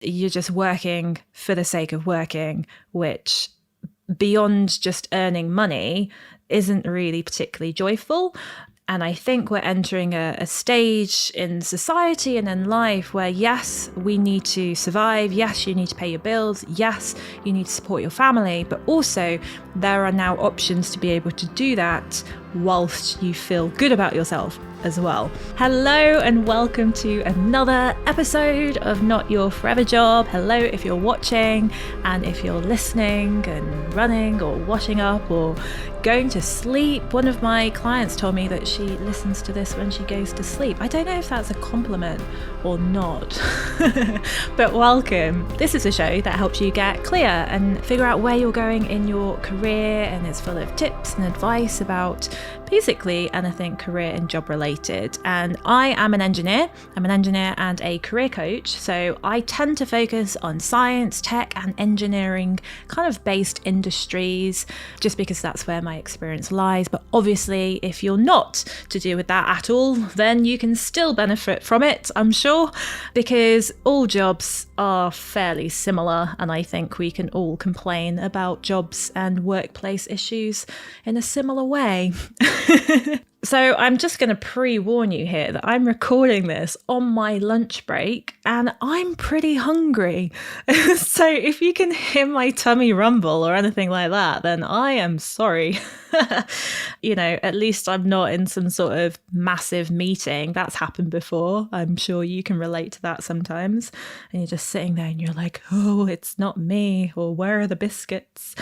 you're just working for the sake of working, which beyond just earning money isn't really particularly joyful. And I think we're entering a stage in society and in life where, yes, we need to survive. Yes, you need to pay your bills. Yes, you need to support your family. But also, there are now options to be able to do that whilst you feel good about yourself as well. Hello and welcome to another episode of Not Your Forever Job. Hello if you're watching, and if you're listening and running or washing up or going to sleep. One of my clients told me that she listens to this when she goes to sleep. I don't know if that's a compliment or not, but welcome. This is a show that helps you get clear and figure out where you're going in your career, and it's full of tips and advice about basically anything career and job related. And I am an engineer. I'm an engineer and a career coach. So I tend to focus on science, tech and engineering kind of based industries, just because that's where my experience lies. But obviously, if you're not to do with that at all, then you can still benefit from it, I'm sure, because all jobs are fairly similar. And I think we can all complain about jobs and workplace issues in a similar way. So I'm just going to pre-warn you here that I'm recording this on my lunch break and I'm pretty hungry. So if you can hear my tummy rumble or anything like that, then I am sorry. You know, at least I'm not in some sort of massive meeting. That's happened before. I'm sure you can relate to that sometimes. And you're just sitting there and you're like, oh, it's not me, or where are the biscuits?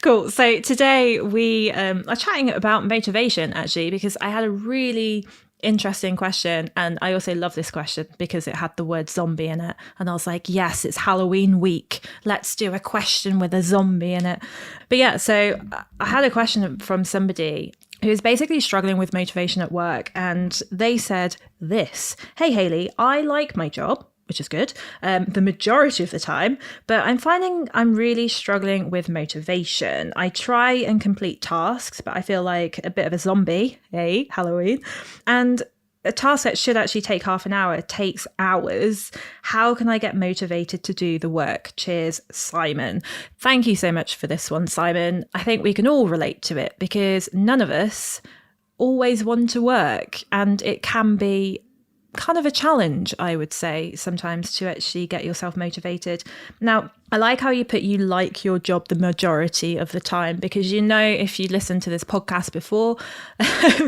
Cool. So today we are chatting about motivation, actually, because I had a really interesting question. And I also love this question because it had the word zombie in it. And I was like, yes, it's Halloween week. Let's do a question with a zombie in it. But yeah, so I had a question from somebody who's basically struggling with motivation at work. And they said this: hey, Hayley, I like my job, which is good, the majority of the time, but I'm finding I'm really struggling with motivation. I try and complete tasks, but I feel like a bit of a zombie, hey, Halloween. And a task that should actually take half an hour takes hours. How can I get motivated to do the work? Cheers, Simon. Thank you so much for this one, Simon. I think we can all relate to it because none of us always want to work, and it can be kind of a challenge, I would say, sometimes to actually get yourself motivated. Now, I like how you put you like your job the majority of the time, because, you know, if you listen to this podcast before,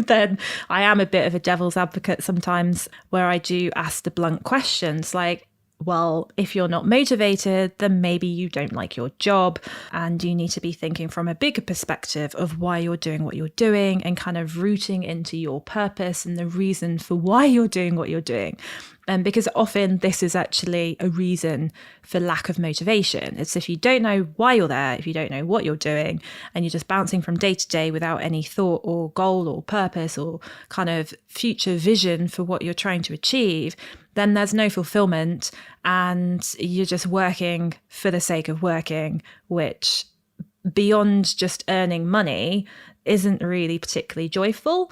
then I am a bit of a devil's advocate sometimes, where I do ask the blunt questions like, well, if you're not motivated, then maybe you don't like your job, and you need to be thinking from a bigger perspective of why you're doing what you're doing and kind of rooting into your purpose and the reason for why you're doing what you're doing. Because often this is actually a reason for lack of motivation. It's if you don't know why you're there, if you don't know what you're doing, and you're just bouncing from day to day without any thought or goal or purpose or kind of future vision for what you're trying to achieve, then there's no fulfillment and you're just working for the sake of working, which beyond just earning money isn't really particularly joyful.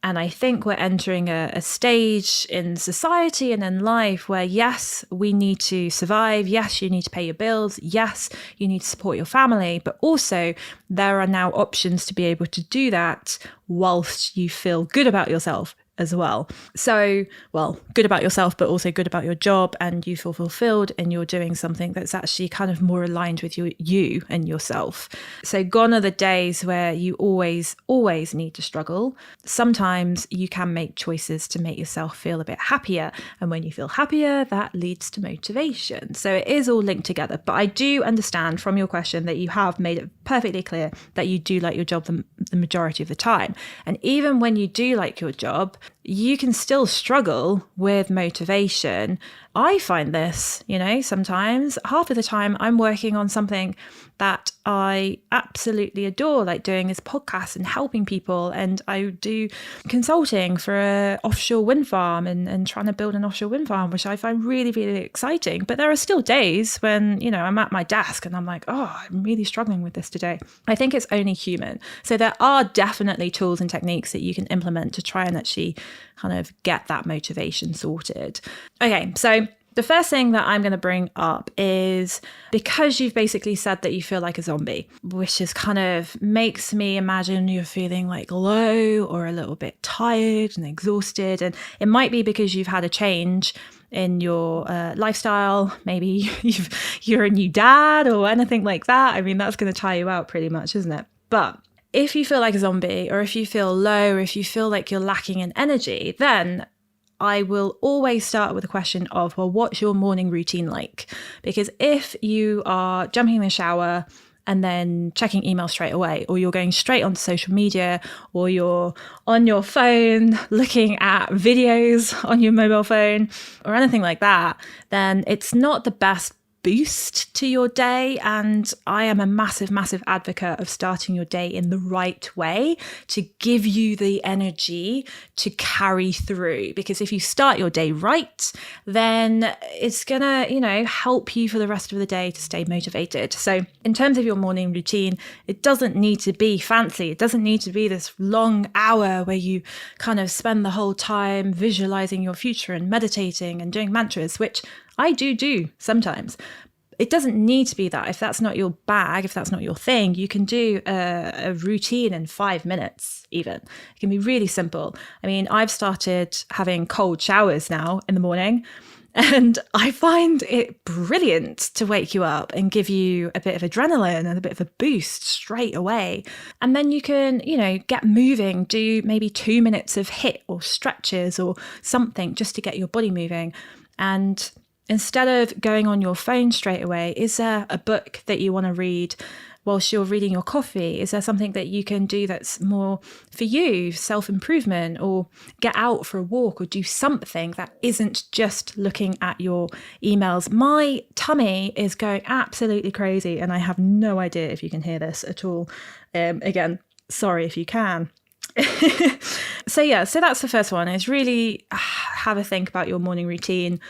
And I think we're entering a stage in society and in life where, yes, we need to survive. Yes, you need to pay your bills. Yes, you need to support your family. But also, there are now options to be able to do that whilst you feel good about yourself as well. So, well, good about yourself, but also good about your job, and you feel fulfilled and you're doing something that's actually kind of more aligned with you and yourself. So gone are the days where you always need to struggle. Sometimes you can make choices to make yourself feel a bit happier. And when you feel happier, that leads to motivation. So it is all linked together. But I do understand from your question that you have made it perfectly clear that you do like your job the majority of the time. And even when you do like your job, you can still struggle with motivation. I find this, you know, sometimes half of the time I'm working on something that I absolutely adore, like doing this podcast and helping people. And I do consulting for an offshore wind farm and trying to build an offshore wind farm, which I find really, really exciting. But there are still days when, you know, I'm at my desk and I'm like, oh, I'm really struggling with this today. I think it's only human. So there are definitely tools and techniques that you can implement to try and actually kind of get that motivation sorted. Okay, so the first thing that I'm going to bring up is because you've basically said that you feel like a zombie, which is kind of makes me imagine you're feeling like low or a little bit tired and exhausted. And it might be because you've had a change in your lifestyle. Maybe you're a new dad or anything like that. I mean, that's going to tire you out pretty much, isn't it? But if you feel like a zombie, or if you feel low, or if you feel like you're lacking in energy, then I will always start with a question of, well, what's your morning routine like? Because if you are jumping in the shower and then checking email straight away, or you're going straight onto social media, or you're on your phone looking at videos on your mobile phone or anything like that, then it's not the best boost to your day. And I am a massive, massive advocate of starting your day in the right way to give you the energy to carry through. Because if you start your day right, then it's gonna, help you for the rest of the day to stay motivated. So in terms of your morning routine, it doesn't need to be fancy. It doesn't need to be this long hour where you kind of spend the whole time visualizing your future and meditating and doing mantras, which I do sometimes. It doesn't need to be that. If that's not your bag, if that's not your thing, you can do a routine in 5 minutes even. It can be really simple. I mean, I've started having cold showers now in the morning, and I find it brilliant to wake you up and give you a bit of adrenaline and a bit of a boost straight away. And then you can, get moving, do maybe 2 minutes of HIIT or stretches or something just to get your body moving. And instead of going on your phone straight away, is there a book that you want to read whilst you're reading your coffee? Is there something that you can do that's more for you, self-improvement, or get out for a walk or do something that isn't just looking at your emails? My tummy is going absolutely crazy and I have no idea if you can hear this at all. Again, sorry if you can. So that's the first one, is really have a think about your morning routine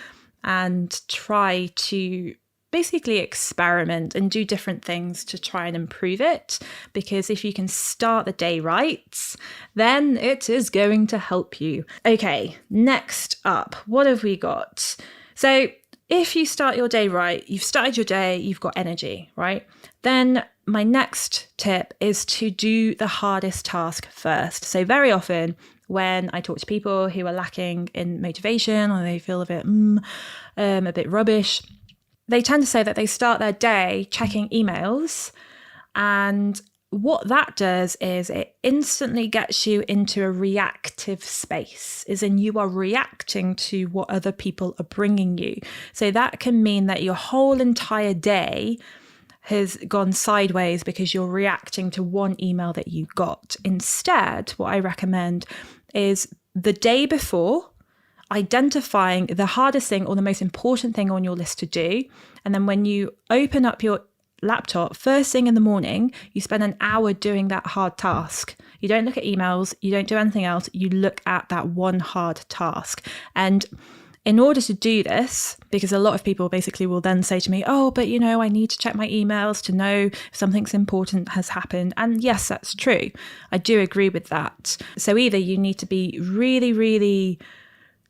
and try to basically experiment and do different things to try and improve it. Because if you can start the day right, then it is going to help you. Okay, next up, what have we got? So if you start your day right, you've started your day, you've got energy, right? Then my next tip is to do the hardest task first. So very often when I talk to people who are lacking in motivation or they feel a bit rubbish, they tend to say that they start their day checking emails. And what that does is it instantly gets you into a reactive space, as in you are reacting to what other people are bringing you. So that can mean that your whole entire day has gone sideways because you're reacting to one email that you got. Instead, what I recommend is the day before, identifying the hardest thing or the most important thing on your list to do. And then when you open up your laptop first thing in the morning, you spend an hour doing that hard task. You don't look at emails, you don't do anything else, you look at that one hard task. And in order to do this, because a lot of people basically will then say to me, oh, but I need to check my emails to know if something's important has happened. And yes, that's true. I do agree with that. So either you need to be really, really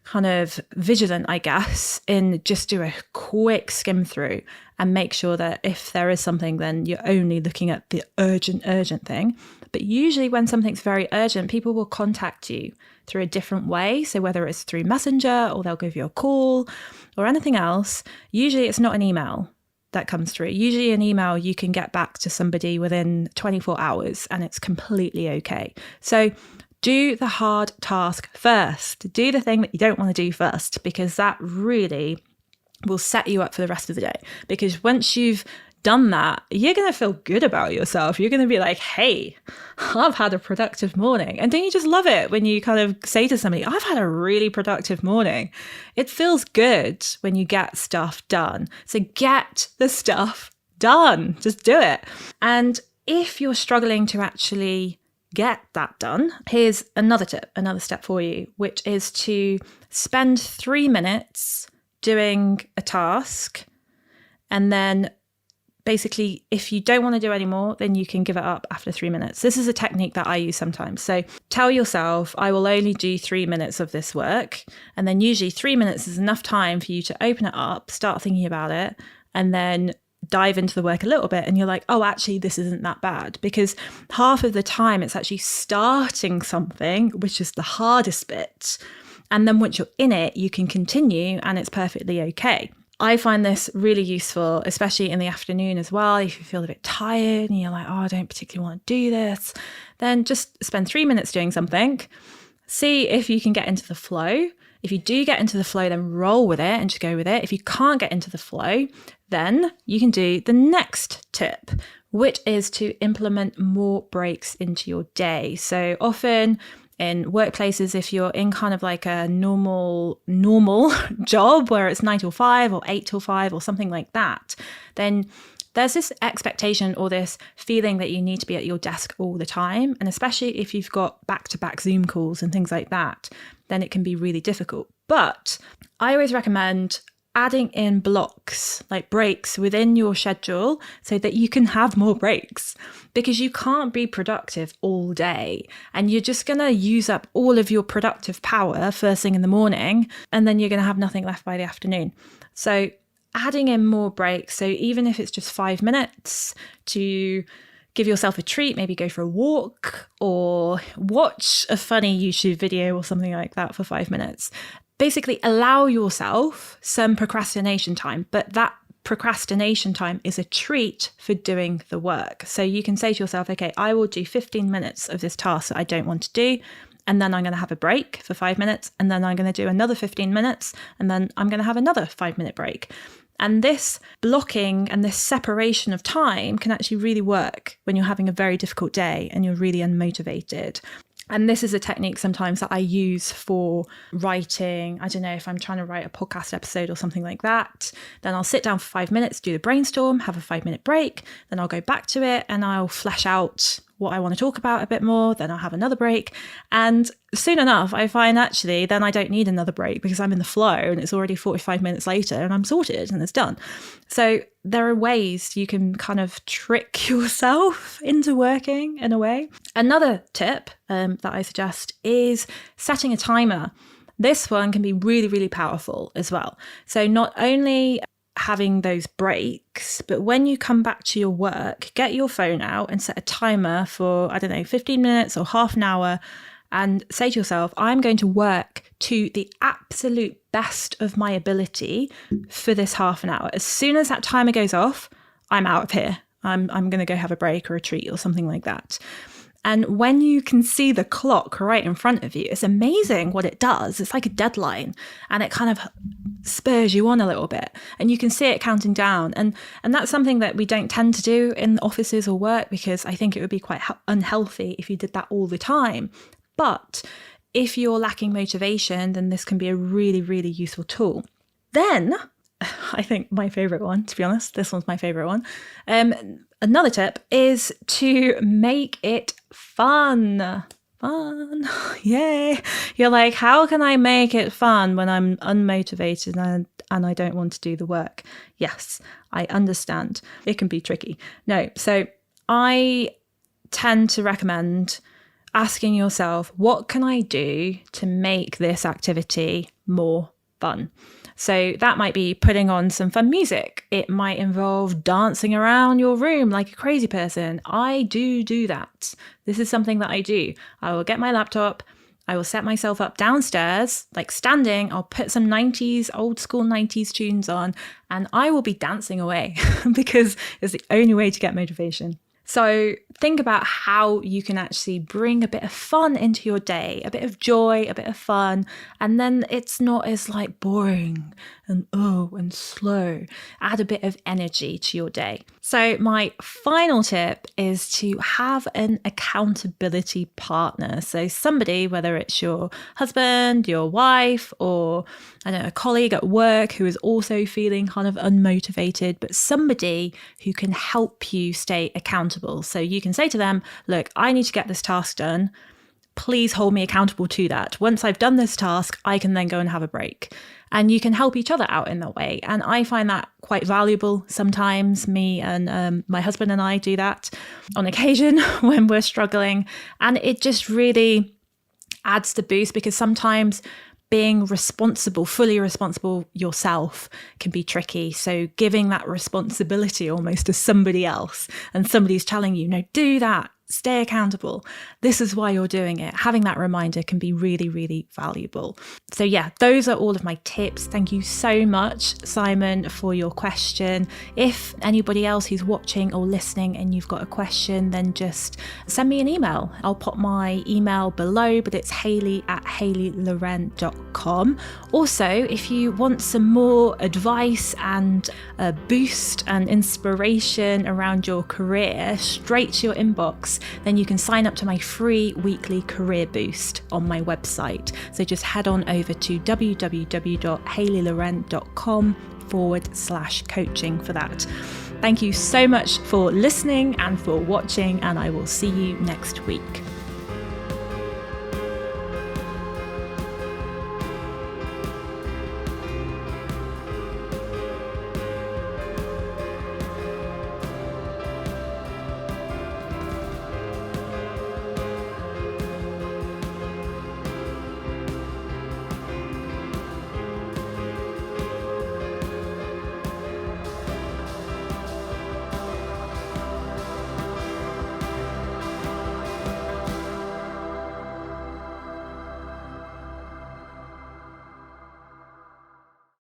kind of vigilant, I guess, in just do a quick skim through and make sure that if there is something, then you're only looking at the urgent thing. But usually when something's very urgent, people will contact you through a different way. So whether it's through Messenger or they'll give you a call or anything else, usually it's not an email that comes through. Usually an email you can get back to somebody within 24 hours and it's completely okay. So do the hard task first. Do the thing that you don't want to do first, because that really will set you up for the rest of the day. Because once you've done that, you're going to feel good about yourself. You're going to be like, hey, I've had a productive morning. And don't you just love it when you kind of say to somebody, I've had a really productive morning? It feels good when you get stuff done. So get the stuff done. Just do it. And if you're struggling to actually get that done, here's another tip, another step for you, which is to spend 3 minutes doing a task and then basically, if you don't want to do any more, then you can give it up after 3 minutes. This is a technique that I use sometimes. So tell yourself, I will only do 3 minutes of this work. And then usually 3 minutes is enough time for you to open it up, start thinking about it, and then dive into the work a little bit. And you're like, oh, actually, this isn't that bad. Because half of the time it's actually starting something, which is the hardest bit. And then once you're in it, you can continue and it's perfectly okay. I find this really useful, especially in the afternoon as well. If you feel a bit tired and you're like, oh, I don't particularly want to do this, then just spend 3 minutes doing something. See if you can get into the flow. If you do get into the flow, then roll with it and just go with it. If you can't get into the flow, then you can do the next tip, which is to implement more breaks into your day. So often in workplaces, if you're in kind of like a normal job where it's 9 till 5 or 8 till 5 or something like that, then there's this expectation or this feeling that you need to be at your desk all the time. And especially if you've got back-to-back Zoom calls and things like that, then it can be really difficult. But I always recommend adding in blocks, like breaks within your schedule so that you can have more breaks, because you can't be productive all day and you're just going to use up all of your productive power first thing in the morning, and then you're going to have nothing left by the afternoon. So adding in more breaks, so even if it's just 5 minutes to give yourself a treat, maybe go for a walk or watch a funny YouTube video or something like that for 5 minutes. Basically allow yourself some procrastination time, but that procrastination time is a treat for doing the work. So you can say to yourself, okay, I will do 15 minutes of this task that I don't want to do, and then I'm going to have a break for 5 minutes, and then I'm going to do another 15 minutes, and then I'm going to have another 5-minute break. And this blocking and this separation of time can actually really work when you're having a very difficult day and you're really unmotivated. And this is a technique sometimes that I use for writing. I don't know, if I'm trying to write a podcast episode or something like that, then I'll sit down for 5 minutes, do the brainstorm, have a 5-minute break, then I'll go back to it and I'll flesh out what I want to talk about a bit more, then I'll have another break. And soon enough, I find actually then I don't need another break because I'm in the flow and it's already 45 minutes later and I'm sorted and it's done. So there are ways you can kind of trick yourself into working in a way. Another tip that I suggest is setting a timer. This one can be really, really powerful as well. So not only having those breaks, but when you come back to your work, get your phone out and set a timer for, 15 minutes or half an hour, and say to yourself, I'm going to work to the absolute best of my ability for this half an hour. As soon as that timer goes off, I'm out of here. I'm going to go have a break or a treat or something like that. And when you can see the clock right in front of you, it's amazing what it does. It's like a deadline and it kind of spurs you on a little bit and you can see it counting down. And that's something that we don't tend to do in offices or work, because I think it would be quite unhealthy if you did that all the time. But if you're lacking motivation, then this can be a really, really useful tool. Then I think my favorite one, to be honest, this one's my favorite one. Another tip is to make it fun. Fun. Yay. You're like, how can I make it fun when I'm unmotivated and I don't want to do the work? Yes, I understand. It can be tricky. No, so I tend to recommend asking yourself, what can I do to make this activity more fun? So that might be putting on some fun music. It might involve dancing around your room like a crazy person. I do that. This is something that I do. I will get my laptop. I will set myself up downstairs, like standing. I'll put some 90s, old school 90s tunes on, and I will be dancing away because it's the only way to get motivation. So think about how you can actually bring a bit of fun into your day, a bit of joy, a bit of fun, and then it's not as like boring and slow. Add a bit of energy to your day. So my final tip is to have an accountability partner. So somebody, whether it's your husband, your wife, or a colleague at work who is also feeling kind of unmotivated, but somebody who can help you stay accountable. So you can say to them, look, I need to get this task done. Please hold me accountable to that. Once I've done this task, I can then go and have a break. and you can help each other out in that way. And I find that quite valuable sometimes. Me and my husband and I do that on occasion when we're struggling, and it just really adds the boost, because sometimes being responsible, fully responsible yourself can be tricky. So giving that responsibility almost to somebody else, and somebody's telling you, no, do that, stay accountable, this is why you're doing it. Having that reminder can be really, really valuable. So yeah, those are all of my tips. Thank you so much, Simon, for your question. If anybody else who's watching or listening and you've got a question, then just send me an email. I'll pop my email below, but it's hayley@hayleyloren.com. Also, if you want some more advice and a boost and inspiration around your career straight to your inbox, then you can sign up to my free weekly career boost on my website. So just head on over to www.hayleyloren.com/coaching for that. Thank you so much for listening and for watching, and I will see you next week.